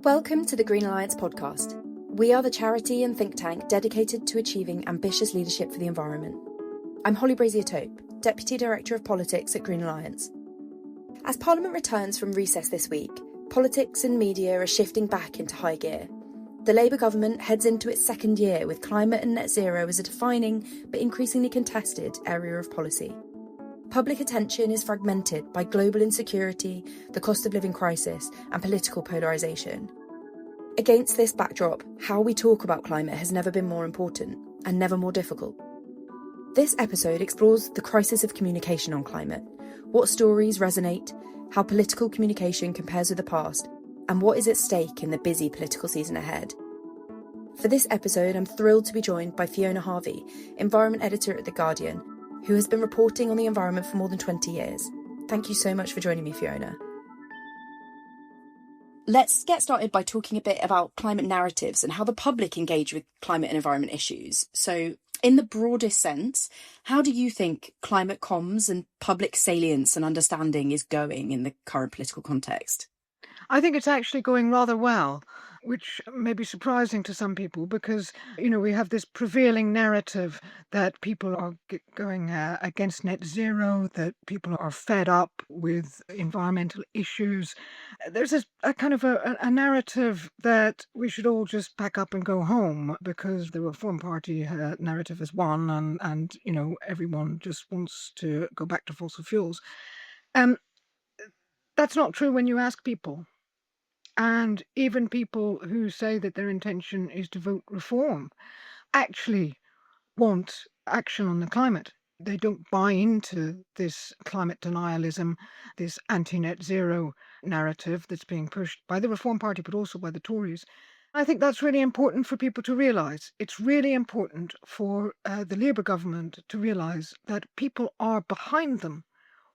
Welcome to the Green Alliance podcast. We are the charity and think tank dedicated to achieving ambitious leadership for the environment. I'm Holly Brazier Tope, Deputy Director of Politics at Green Alliance. As Parliament returns from recess this week, politics and media are shifting back into high gear. The Labour government heads into its second year with climate and net zero as a defining but increasingly contested area of policy. Public attention is fragmented by global insecurity, the cost of living crisis, and political polarisation. Against this backdrop, how we talk about climate has never been more important and never more difficult. This episode explores the crisis of communication on climate, what stories resonate, how political communication compares with the past, and what is at stake in the busy political season ahead. For this episode, I'm thrilled to be joined by Fiona Harvey, Environment Editor at The Guardian, who has been reporting on the environment for more than 20 years. Thank you so much for joining me, Fiona. Let's get started by talking a bit about climate narratives and how the public engage with climate and environment issues. So, in the broadest sense, how do you think climate comms and public salience and understanding is going in the current political context? I think it's actually going rather well, which may be surprising to some people because, we have this prevailing narrative that people are going against net zero, that people are fed up with environmental issues. There's a kind of a narrative that we should all just pack up and go home because the Reform Party narrative has won and everyone just wants to go back to fossil fuels. That's not true when you ask people. And even people who say that their intention is to vote reform actually want action on the climate. They don't buy into this climate denialism, this anti-net zero narrative that's being pushed by the Reform Party, but also by the Tories. I think that's really important for people to realise. It's really important for the Labour government to realise that people are behind them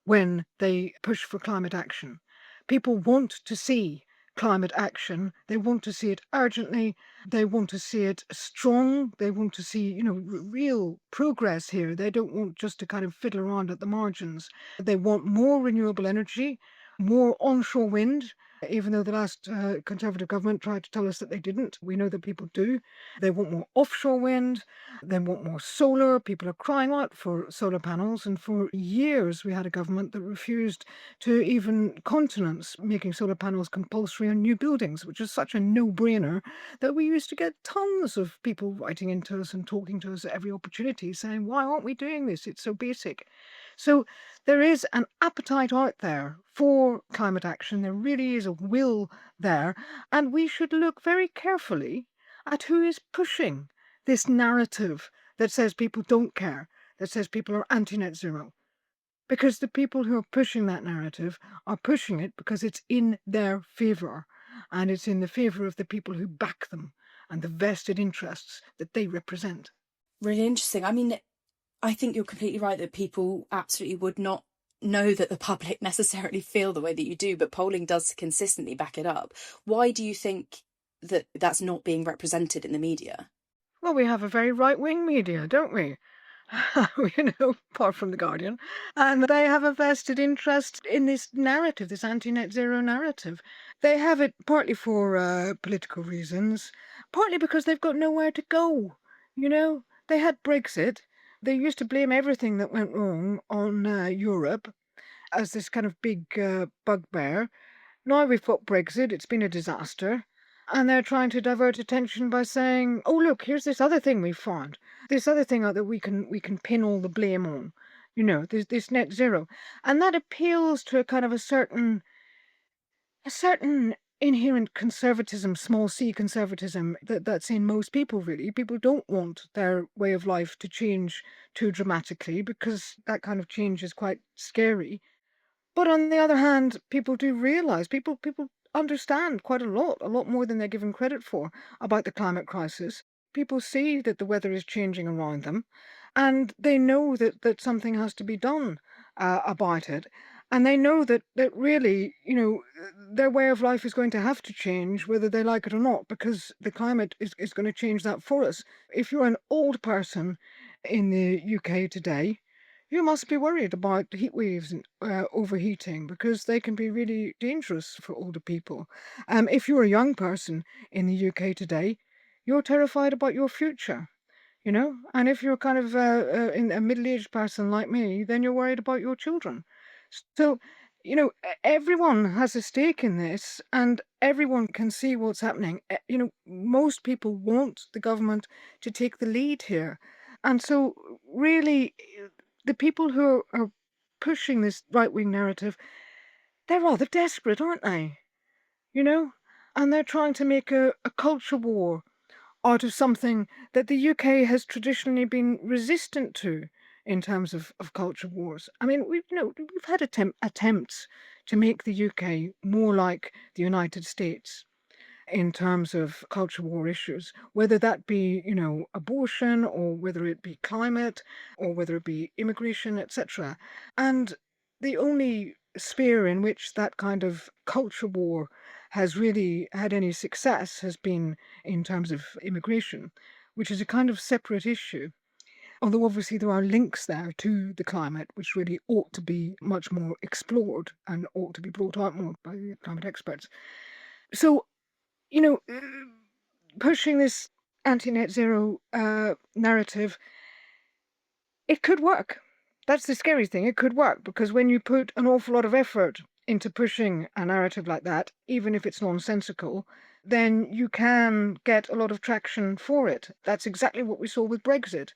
when they push for climate action. People want to see climate action. They want to see it urgently. They want to see it strong. They want to see, real progress here. They don't want just to kind of fiddle around at the margins. They want more renewable energy, more onshore wind, even though the last Conservative government tried to tell us that they didn't. We know that people do. They want more offshore wind. They want more solar. People are crying out for solar panels. And for years, we had a government that refused to even countenance making solar panels compulsory on new buildings, which is such a no-brainer that we used to get tons of people writing into us and talking to us at every opportunity saying, why aren't we doing this? It's so basic. So there is an appetite out there for climate action. There really is a will there. And we should look very carefully at who is pushing this narrative that says people don't care, that says people are anti-net zero. Because the people who are pushing that narrative are pushing it because it's in their favour. And it's in the favour of the people who back them and the vested interests that they represent. Really interesting. I mean, I think you're completely right that people absolutely would not know that the public necessarily feel the way that you do, but polling does consistently back it up. Why do you think that that's not being represented in the media? Well, we have a very right-wing media, don't we? Apart from The Guardian. And they have a vested interest in this narrative, this anti-net zero narrative. They have it partly for political reasons, partly because they've got nowhere to go. They had Brexit. They used to blame everything that went wrong on Europe as this kind of big bugbear. Now we've got Brexit. It's been a disaster. And they're trying to divert attention by saying, oh, look, here's this other thing we found. This other thing that we can pin all the blame on. This net zero. And that appeals to a kind of a certain inherent conservatism, small c conservatism, that's in most people, really. People don't want their way of life to change too dramatically because that kind of change is quite scary. But on the other hand, people do realise, people understand quite a lot more than they're given credit for about the climate crisis. People see that the weather is changing around them and they know that something has to be done about it. And they know that really, their way of life is going to have to change whether they like it or not because the climate is going to change that for us. If you're an old person in the UK today, You must be worried about heat waves and overheating because they can be really dangerous for older people. If you're a young person in the UK today, you're terrified about your future. And if you're kind of a middle-aged person like me, then you're worried about your children. So, everyone has a stake in this, and everyone can see what's happening. Most people want the government to take the lead here, and so really, the people who are pushing this right-wing narrative, they're rather desperate, aren't they? You know, and they're trying to make a culture war out of something that the UK has traditionally been resistant to in terms of culture wars. I mean, we've had attempts to make the UK more like the United States in terms of culture war issues, whether that be, abortion, or whether it be climate, or whether it be immigration, etc. And the only sphere in which that kind of culture war has really had any success has been in terms of immigration, which is a kind of separate issue. Although obviously there are links there to the climate, which really ought to be much more explored and ought to be brought out more by the climate experts. So, you know, uh, pushing this anti-net zero narrative, it could work. That's the scary thing. It could work because when you put an awful lot of effort into pushing a narrative like that, even if it's nonsensical, then you can get a lot of traction for it. That's exactly what we saw with Brexit.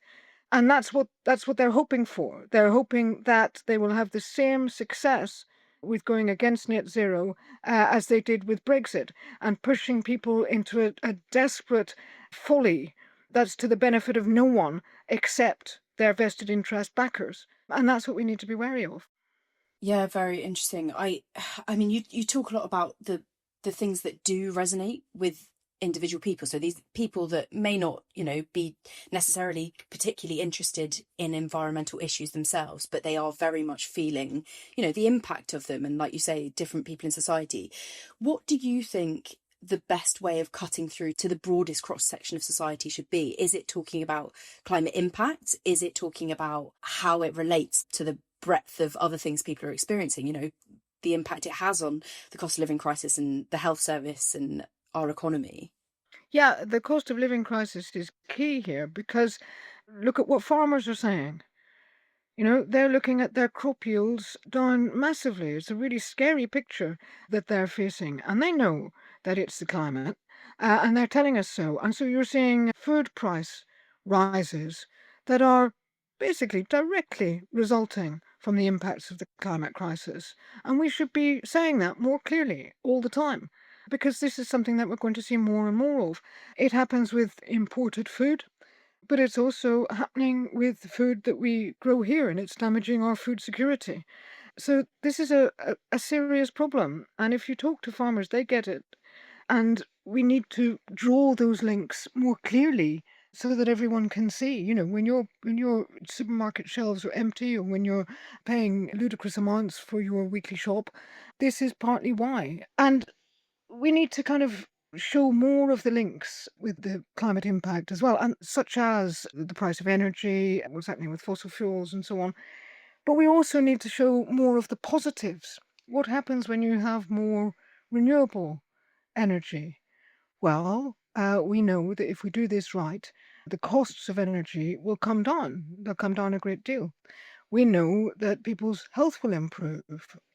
And that's what they're hoping for. They're hoping that they will have the same success with going against net zero as they did with Brexit, and pushing people into a desperate folly that's to the benefit of no one except their vested interest backers. And that's what we need to be wary of. Yeah, very interesting. I mean, you talk a lot about the things that do resonate with individual people. So these people that may not, be necessarily particularly interested in environmental issues themselves, but they are very much feeling, the impact of them, and like you say, different people in society. What do you think the best way of cutting through to the broadest cross section of society should be? Is it talking about climate impact? Is it talking about how it relates to the breadth of other things people are experiencing, the impact it has on the cost of living crisis and the health service and our economy? Yeah, the cost of living crisis is key here because look at what farmers are saying. They're looking at their crop yields down massively. It's a really scary picture that they're facing. And they know that it's the climate, and they're telling us so. And so you're seeing food price rises that are basically directly resulting from the impacts of the climate crisis. And we should be saying that more clearly all the time, because this is something that we're going to see more and more of. It happens with imported food. But it's also happening with the food that we grow here, and it's damaging our food security. So this is a serious problem. And if you talk to farmers, they get it. And we need to draw those links more clearly so that everyone can see. When your supermarket shelves are empty, or when you're paying ludicrous amounts for your weekly shop, this is partly why. And we need to kind of show more of the links with the climate impact as well, and such as the price of energy, what's happening with fossil fuels, and so on. But we also need to show more of the positives. What happens when you have more renewable energy? Well, we know that if we do this right, the costs of energy will come down. They'll come down a great deal. We know that people's health will improve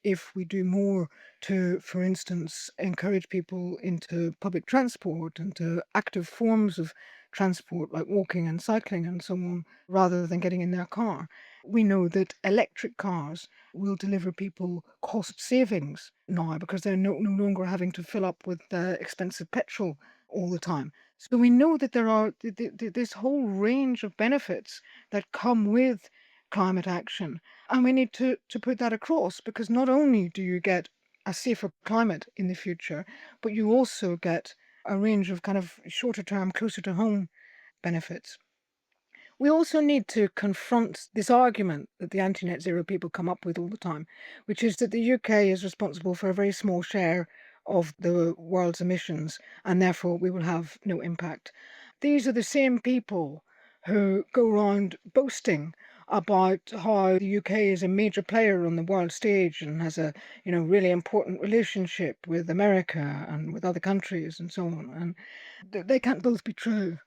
if we do more to, for instance, encourage people into public transport and to active forms of transport like walking and cycling and so on, rather than getting in their car. We know that electric cars will deliver people cost savings now because they're no longer having to fill up with expensive petrol all the time. So we know that there are this whole range of benefits that come with climate action. And we need to put that across, because not only do you get a safer climate in the future, but you also get a range of kind of shorter term, closer to home benefits. We also need to confront this argument that the anti net zero people come up with all the time, which is that the UK is responsible for a very small share of the world's emissions, and therefore we will have no impact. These are the same people who go around boasting about how the UK is a major player on the world stage and has a, really important relationship with America and with other countries and so on. And they can't both be true.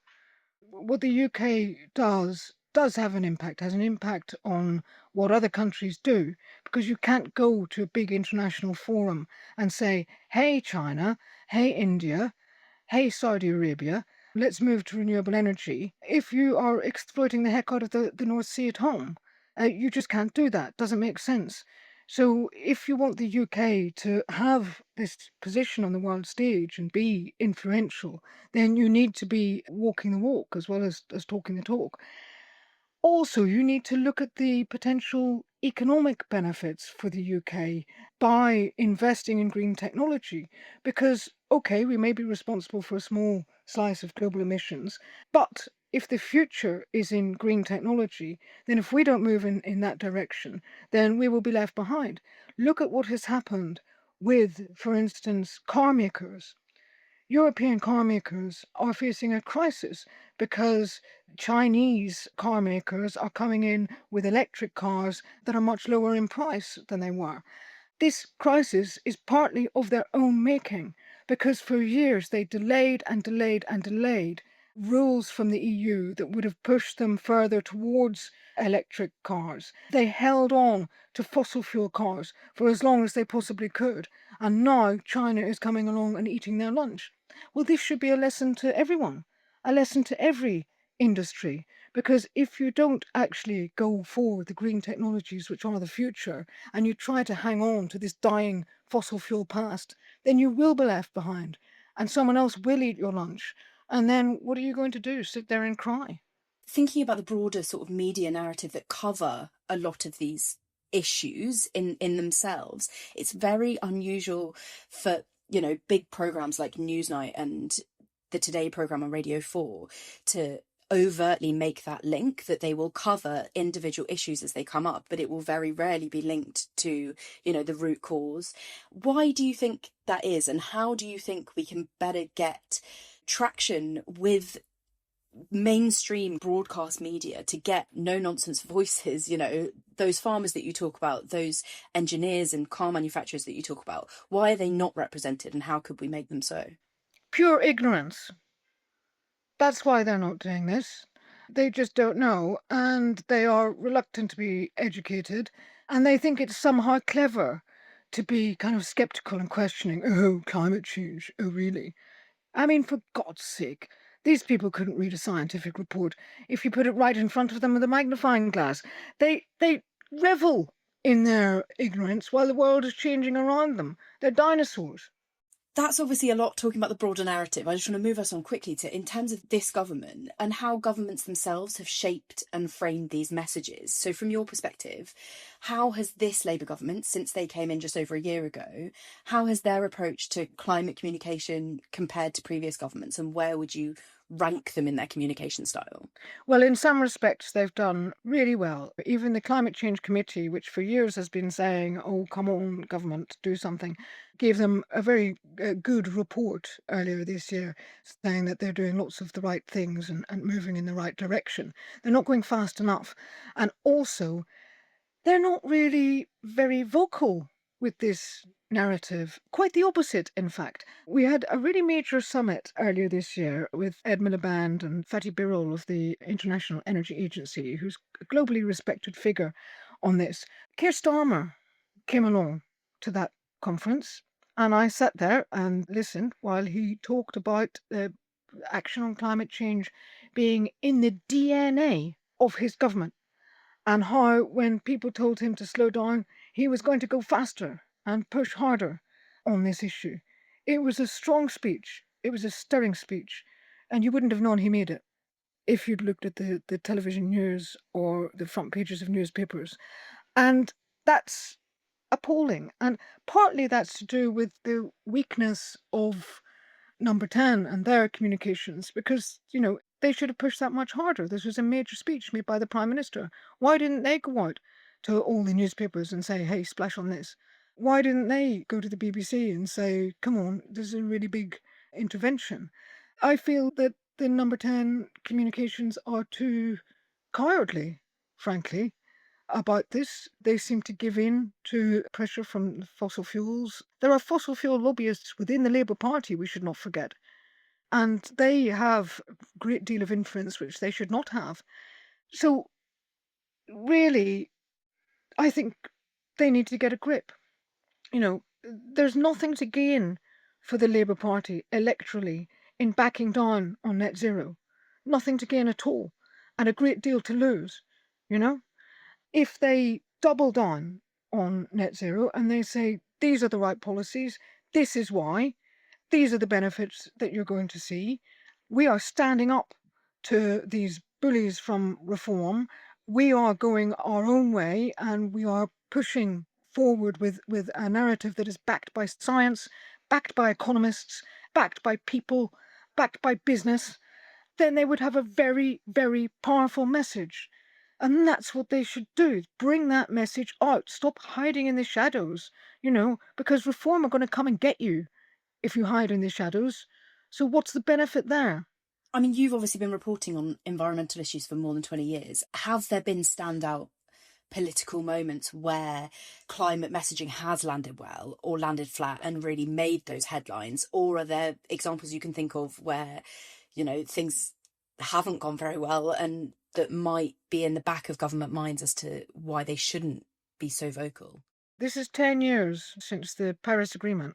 What the UK does have an impact, has an impact on what other countries do, because you can't go to a big international forum and say, hey, China, hey, India, hey, Saudi Arabia, let's move to renewable energy, if you are exploiting the heck out of the North Sea at home. You just can't do that. Doesn't make sense. So if you want the UK to have this position on the world stage and be influential, then you need to be walking the walk as well as talking the talk. Also, you need to look at the potential economic benefits for the UK by investing in green technology. Because, okay, we may be responsible for a small slice of global emissions, but if the future is in green technology, then if we don't move in that direction, then we will be left behind. Look at what has happened with, for instance, car makers. European car makers are facing a crisis because Chinese car makers are coming in with electric cars that are much lower in price than they were. This crisis is partly of their own making because for years they delayed and delayed and delayed rules from the EU that would have pushed them further towards electric cars. They held on to fossil fuel cars for as long as they possibly could, and now China is coming along and eating their lunch. Well, this should be a lesson to everyone, a lesson to every industry, because if you don't actually go for the green technologies which are the future, and you try to hang on to this dying fossil fuel past, then you will be left behind and someone else will eat your lunch. And then what are you going to do? Sit there and cry? Thinking about the broader sort of media narrative that cover a lot of these issues in themselves, it's very unusual for, big programs like Newsnight and the Today programme on Radio 4 to overtly make that link, that they will cover individual issues as they come up, but it will very rarely be linked to, the root cause. Why do you think that is? And how do you think we can better get traction with mainstream broadcast media to get no nonsense voices, those farmers that you talk about, those engineers and car manufacturers that you talk about? Why are they not represented, and how could we make them so? Pure ignorance. That's why they're not doing this. They just don't know, and they are reluctant to be educated, and they think it's somehow clever to be kind of skeptical and questioning, oh, climate change, oh, really? I mean, for God's sake, these people couldn't read a scientific report if you put it right in front of them with a magnifying glass. They revel in their ignorance while the world is changing around them. They're dinosaurs. That's obviously a lot talking about the broader narrative. I just want to move us on quickly to, in terms of this government and how governments themselves have shaped and framed these messages. So from your perspective, how has this Labour government, since they came in just over a year ago, how has their approach to climate communication compared to previous governments, and where would you rank them in their communication style? Well, in some respects, they've done really well. Even the Climate Change Committee, which for years has been saying, oh, come on, government, do something, gave them a very good report earlier this year saying that they're doing lots of the right things and moving in the right direction. They're not going fast enough. And also, they're not really very vocal with this narrative. Quite the opposite, in fact. We had a really major summit earlier this year with Ed Miliband and Fatih Birol of the International Energy Agency, who's a globally respected figure on this. Keir Starmer came along to that conference, and I sat there and listened while he talked about action on climate change being in the DNA of his government, and how when people told him to slow down, he was going to go faster and push harder on this issue. It was a strong speech. It was a stirring speech. And you wouldn't have known he made it if you'd looked at the television news or the front pages of newspapers. And that's appalling. And partly that's to do with the weakness of Number 10 and their communications, because, they should have pushed that much harder. This was a major speech made by the Prime Minister. Why didn't they go out to all the newspapers and say, hey, splash on this? Why didn't they go to the BBC and say, come on, this is a really big intervention? I feel that the Number 10 communications are too cowardly. frankly, about this. They seem to give in to pressure from fossil fuels. There are fossil fuel lobbyists within the Labour Party, we should not forget, and they have a great deal of influence which they should not have. So, really, I think they need to get a grip. There's nothing to gain for the Labour Party electorally in backing down on net zero. Nothing to gain at all, and a great deal to lose. You know, if they double down on net zero and they say, these are the right policies, this is why, these are the benefits that you're going to see. We are standing up to these bullies from reform. We are going our own way and we are pushing forward with a narrative that is backed by science, backed by economists, backed by people, backed by business. Then they would have a very, very powerful message. And that's what they should do, bring that message out. Stop hiding in the shadows, because reform are going to come and get you if you hide in the shadows. So what's the benefit there? I mean, you've obviously been reporting on environmental issues for more than 20 years. Have there been standout political moments where climate messaging has landed well or landed flat and really made those headlines? Or are there examples you can think of where, things haven't gone very well and that might be in the back of government minds as to why they shouldn't be so vocal? This is 10 years since the Paris Agreement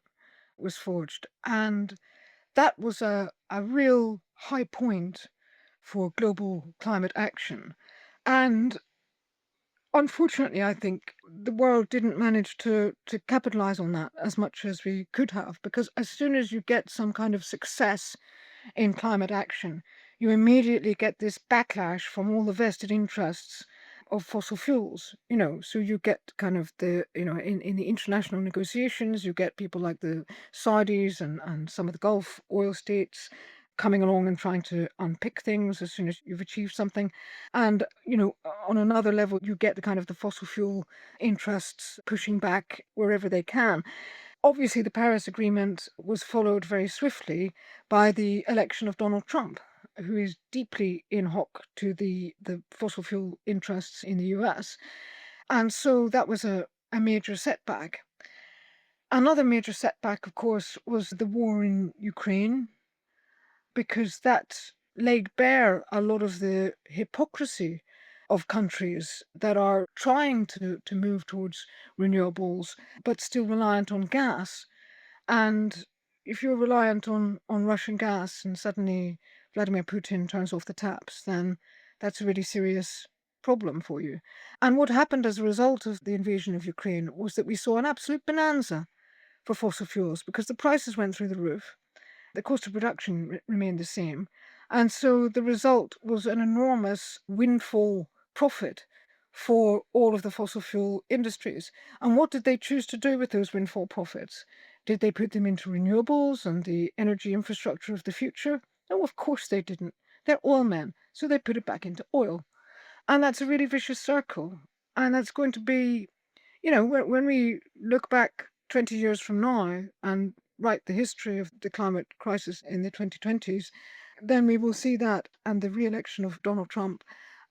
was forged, and that was a real high point for global climate action. And unfortunately, I think the world didn't manage to capitalize on that as much as we could have, because as soon as you get some kind of success in climate action, you immediately get this backlash from all the vested interests of fossil fuels. So you get kind of in the international negotiations, you get people like the Saudis and some of the Gulf oil states coming along and trying to unpick things as soon as you've achieved something. And, on another level, you get the kind of the fossil fuel interests pushing back wherever they can. Obviously, the Paris Agreement was followed very swiftly by the election of Donald Trump, who is deeply in hock to the fossil fuel interests in the US. And so that was a major setback. Another major setback, of course, was the war in Ukraine, because that laid bare a lot of the hypocrisy of countries that are trying to move towards renewables but still reliant on gas. And if you're reliant on Russian gas and suddenly Vladimir Putin turns off the taps, then that's a really serious problem for you. And what happened as a result of the invasion of Ukraine was that we saw an absolute bonanza for fossil fuels because the prices went through the roof. The cost of production remained the same. And so the result was an enormous windfall profit for all of the fossil fuel industries. And what did they choose to do with those windfall profits? Did they put them into renewables and the energy infrastructure of the future? No, of course they didn't. They're oil men, so they put it back into oil. And that's a really vicious circle. And that's going to be, when we look back 20 years from now and write the history of the climate crisis in the 2020s, then we will see that and the re-election of Donald Trump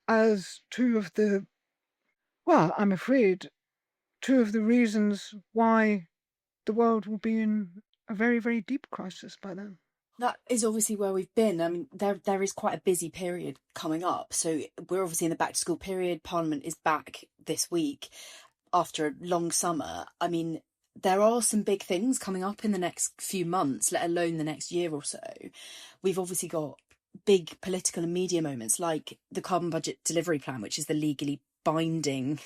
as I'm afraid, two of the reasons why the world will be in a very, very deep crisis by then. That is obviously where we've been. I mean, there is quite a busy period coming up. So we're obviously in the back to school period. Parliament is back this week after a long summer. I mean, there are some big things coming up in the next few months, let alone the next year or so. We've obviously got big political and media moments like the Carbon Budget Delivery Plan, which is the legally binding,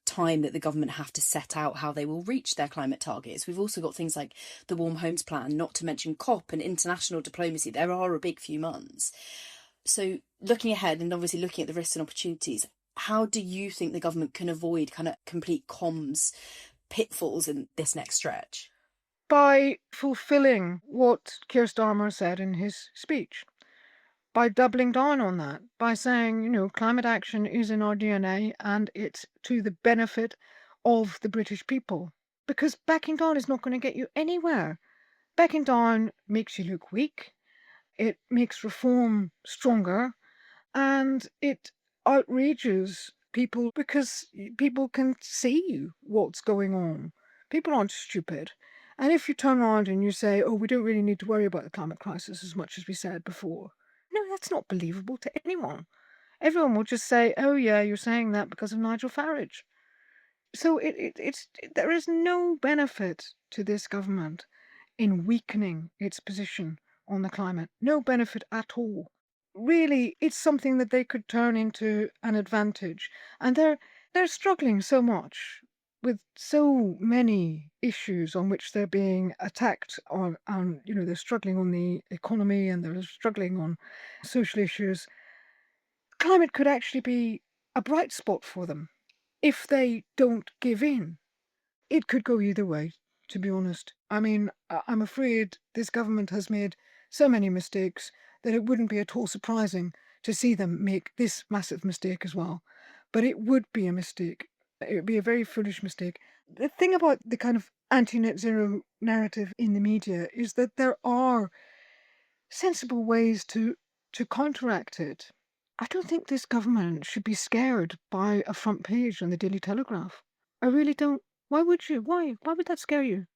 time that the government have to set out how they will reach their climate targets. We've also got things like the Warm Homes Plan, not to mention COP and international diplomacy. There are a big few months. So looking ahead and obviously looking at the risks and opportunities, how do you think the government can avoid kind of complete comms pitfalls in this next stretch? By fulfilling what Keir Starmer said in his speech, by doubling down on that, by saying, climate action is in our DNA and it's to the benefit of the British people. Because backing down is not going to get you anywhere. Backing down makes you look weak, it makes reform stronger, and it outrages people because people can see what's going on. People aren't stupid. And if you turn around and you say, oh, we don't really need to worry about the climate crisis as much as we said before, no, that's not believable to anyone. Everyone will just say, oh, yeah, you're saying that because of Nigel Farage. So there is no benefit to this government in weakening its position on the climate. No benefit at all. Really, it's something that they could turn into an advantage. And they're struggling so much with so many issues on which they're being attacked on, they're struggling on the economy and they're struggling on social issues. Climate could actually be a bright spot for them if they don't give in. It could go either way, to be honest. I mean, I'm afraid this government has made so many mistakes that it wouldn't be at all surprising to see them make this massive mistake as well. But it would be a mistake. It would be a very foolish mistake. The thing about the kind of anti-net zero narrative in the media is that there are sensible ways to counteract it. I don't think this government should be scared by a front page on the Daily Telegraph. I really don't. Why would you? Why? Why would that scare you?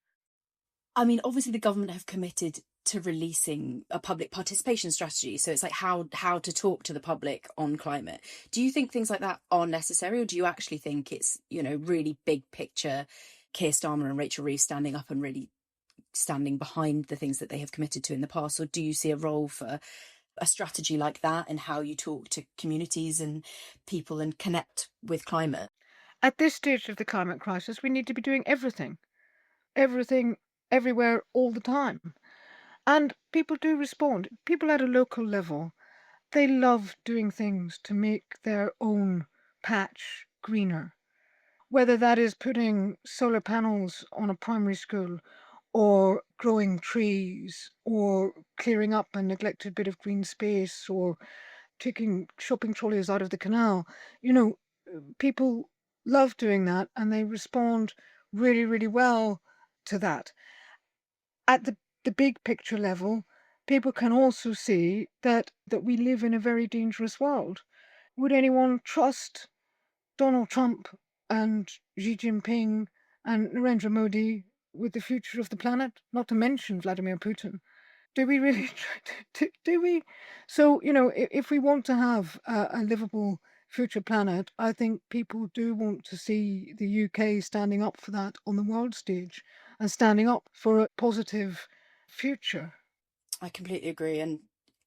I mean, obviously the government have committed to releasing a public participation strategy. So it's like how to talk to the public on climate. Do you think things like that are necessary, or do you actually think it's, really big picture, Keir Starmer and Rachel Reeves standing up and really standing behind the things that they have committed to in the past? Or do you see a role for a strategy like that and how you talk to communities and people and connect with climate? At this stage of the climate crisis, we need to be doing everything, everything, everywhere, all the time. And people do respond. People at a local level, they love doing things to make their own patch greener. Whether that is putting solar panels on a primary school or growing trees or clearing up a neglected bit of green space or taking shopping trolleys out of the canal. You know, people love doing that and they respond really, really well to that. At the big picture level, people can also see that we live in a very dangerous world. Would anyone trust Donald Trump and Xi Jinping and Narendra Modi with the future of the planet? Not to mention Vladimir Putin. Do we really? Do we? So, if we want to have a livable future planet, I think people do want to see the UK standing up for that on the world stage and standing up for a positive future. I completely agree. And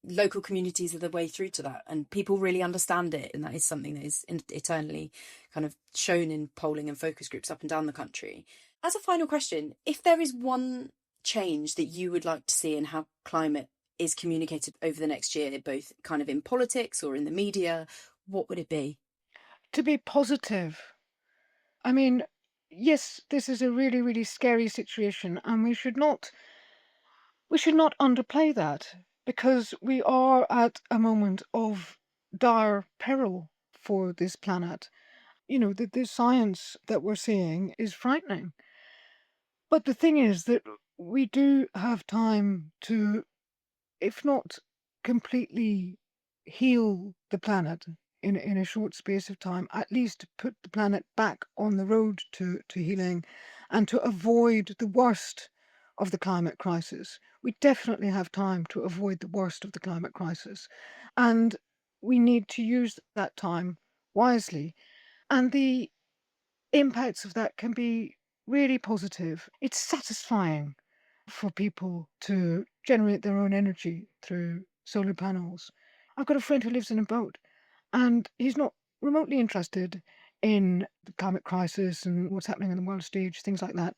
local communities are the way through to that. And people really understand it. And that is something that is eternally kind of shown in polling and focus groups up and down the country. As a final question, if there is one change that you would like to see in how climate is communicated over the next year, both kind of in politics or in the media, what would it be? To be positive. I mean, yes, this is a really, really scary situation, and we should not underplay that because we are at a moment of dire peril for this planet. The science that we're seeing is frightening. But the thing is that we do have time to, if not completely heal the planet in a short space of time, at least put the planet back on the road to healing and to avoid the worst of the climate crisis. We definitely have time to avoid the worst of the climate crisis. And we need to use that time wisely. And the impacts of that can be really positive. It's satisfying for people to generate their own energy through solar panels. I've got a friend who lives in a boat and he's not remotely interested in the climate crisis and what's happening on the world stage, things like that.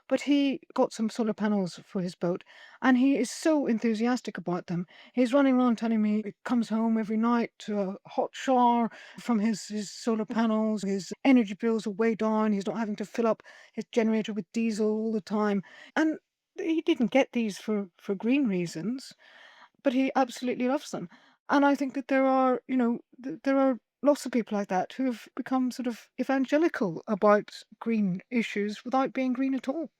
But he got some solar panels for his boat and he is so enthusiastic about them. He's running around telling me he comes home every night to a hot shower from his solar panels. His energy bills are way down. He's not having to fill up his generator with diesel all the time. And he didn't get these for green reasons, but he absolutely loves them. And I think that there are lots of people like that who have become sort of evangelical about green issues without being green at all.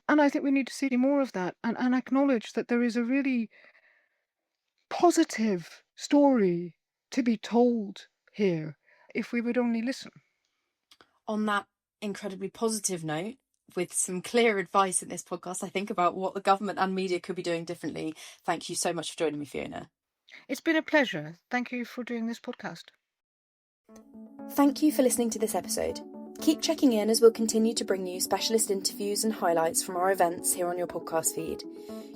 And I think we need to see more of that and acknowledge that there is a really positive story to be told here. if we would only listen. On that incredibly positive note, with some clear advice in this podcast, I think, about what the government and media could be doing differently. Thank you so much for joining me, Fiona. It's been a pleasure. Thank you for doing this podcast. Thank you for listening to this episode. Keep checking in as we'll continue to bring you specialist interviews and highlights from our events here on your podcast feed.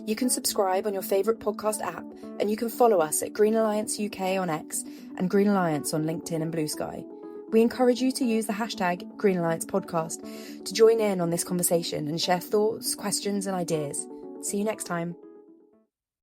You can subscribe on your favourite podcast app, and you can follow us at Green Alliance UK on X and Green Alliance on LinkedIn and Blue Sky. We encourage you to use the hashtag Green Alliance Podcast to join in on this conversation and share thoughts, questions and ideas. See you next time.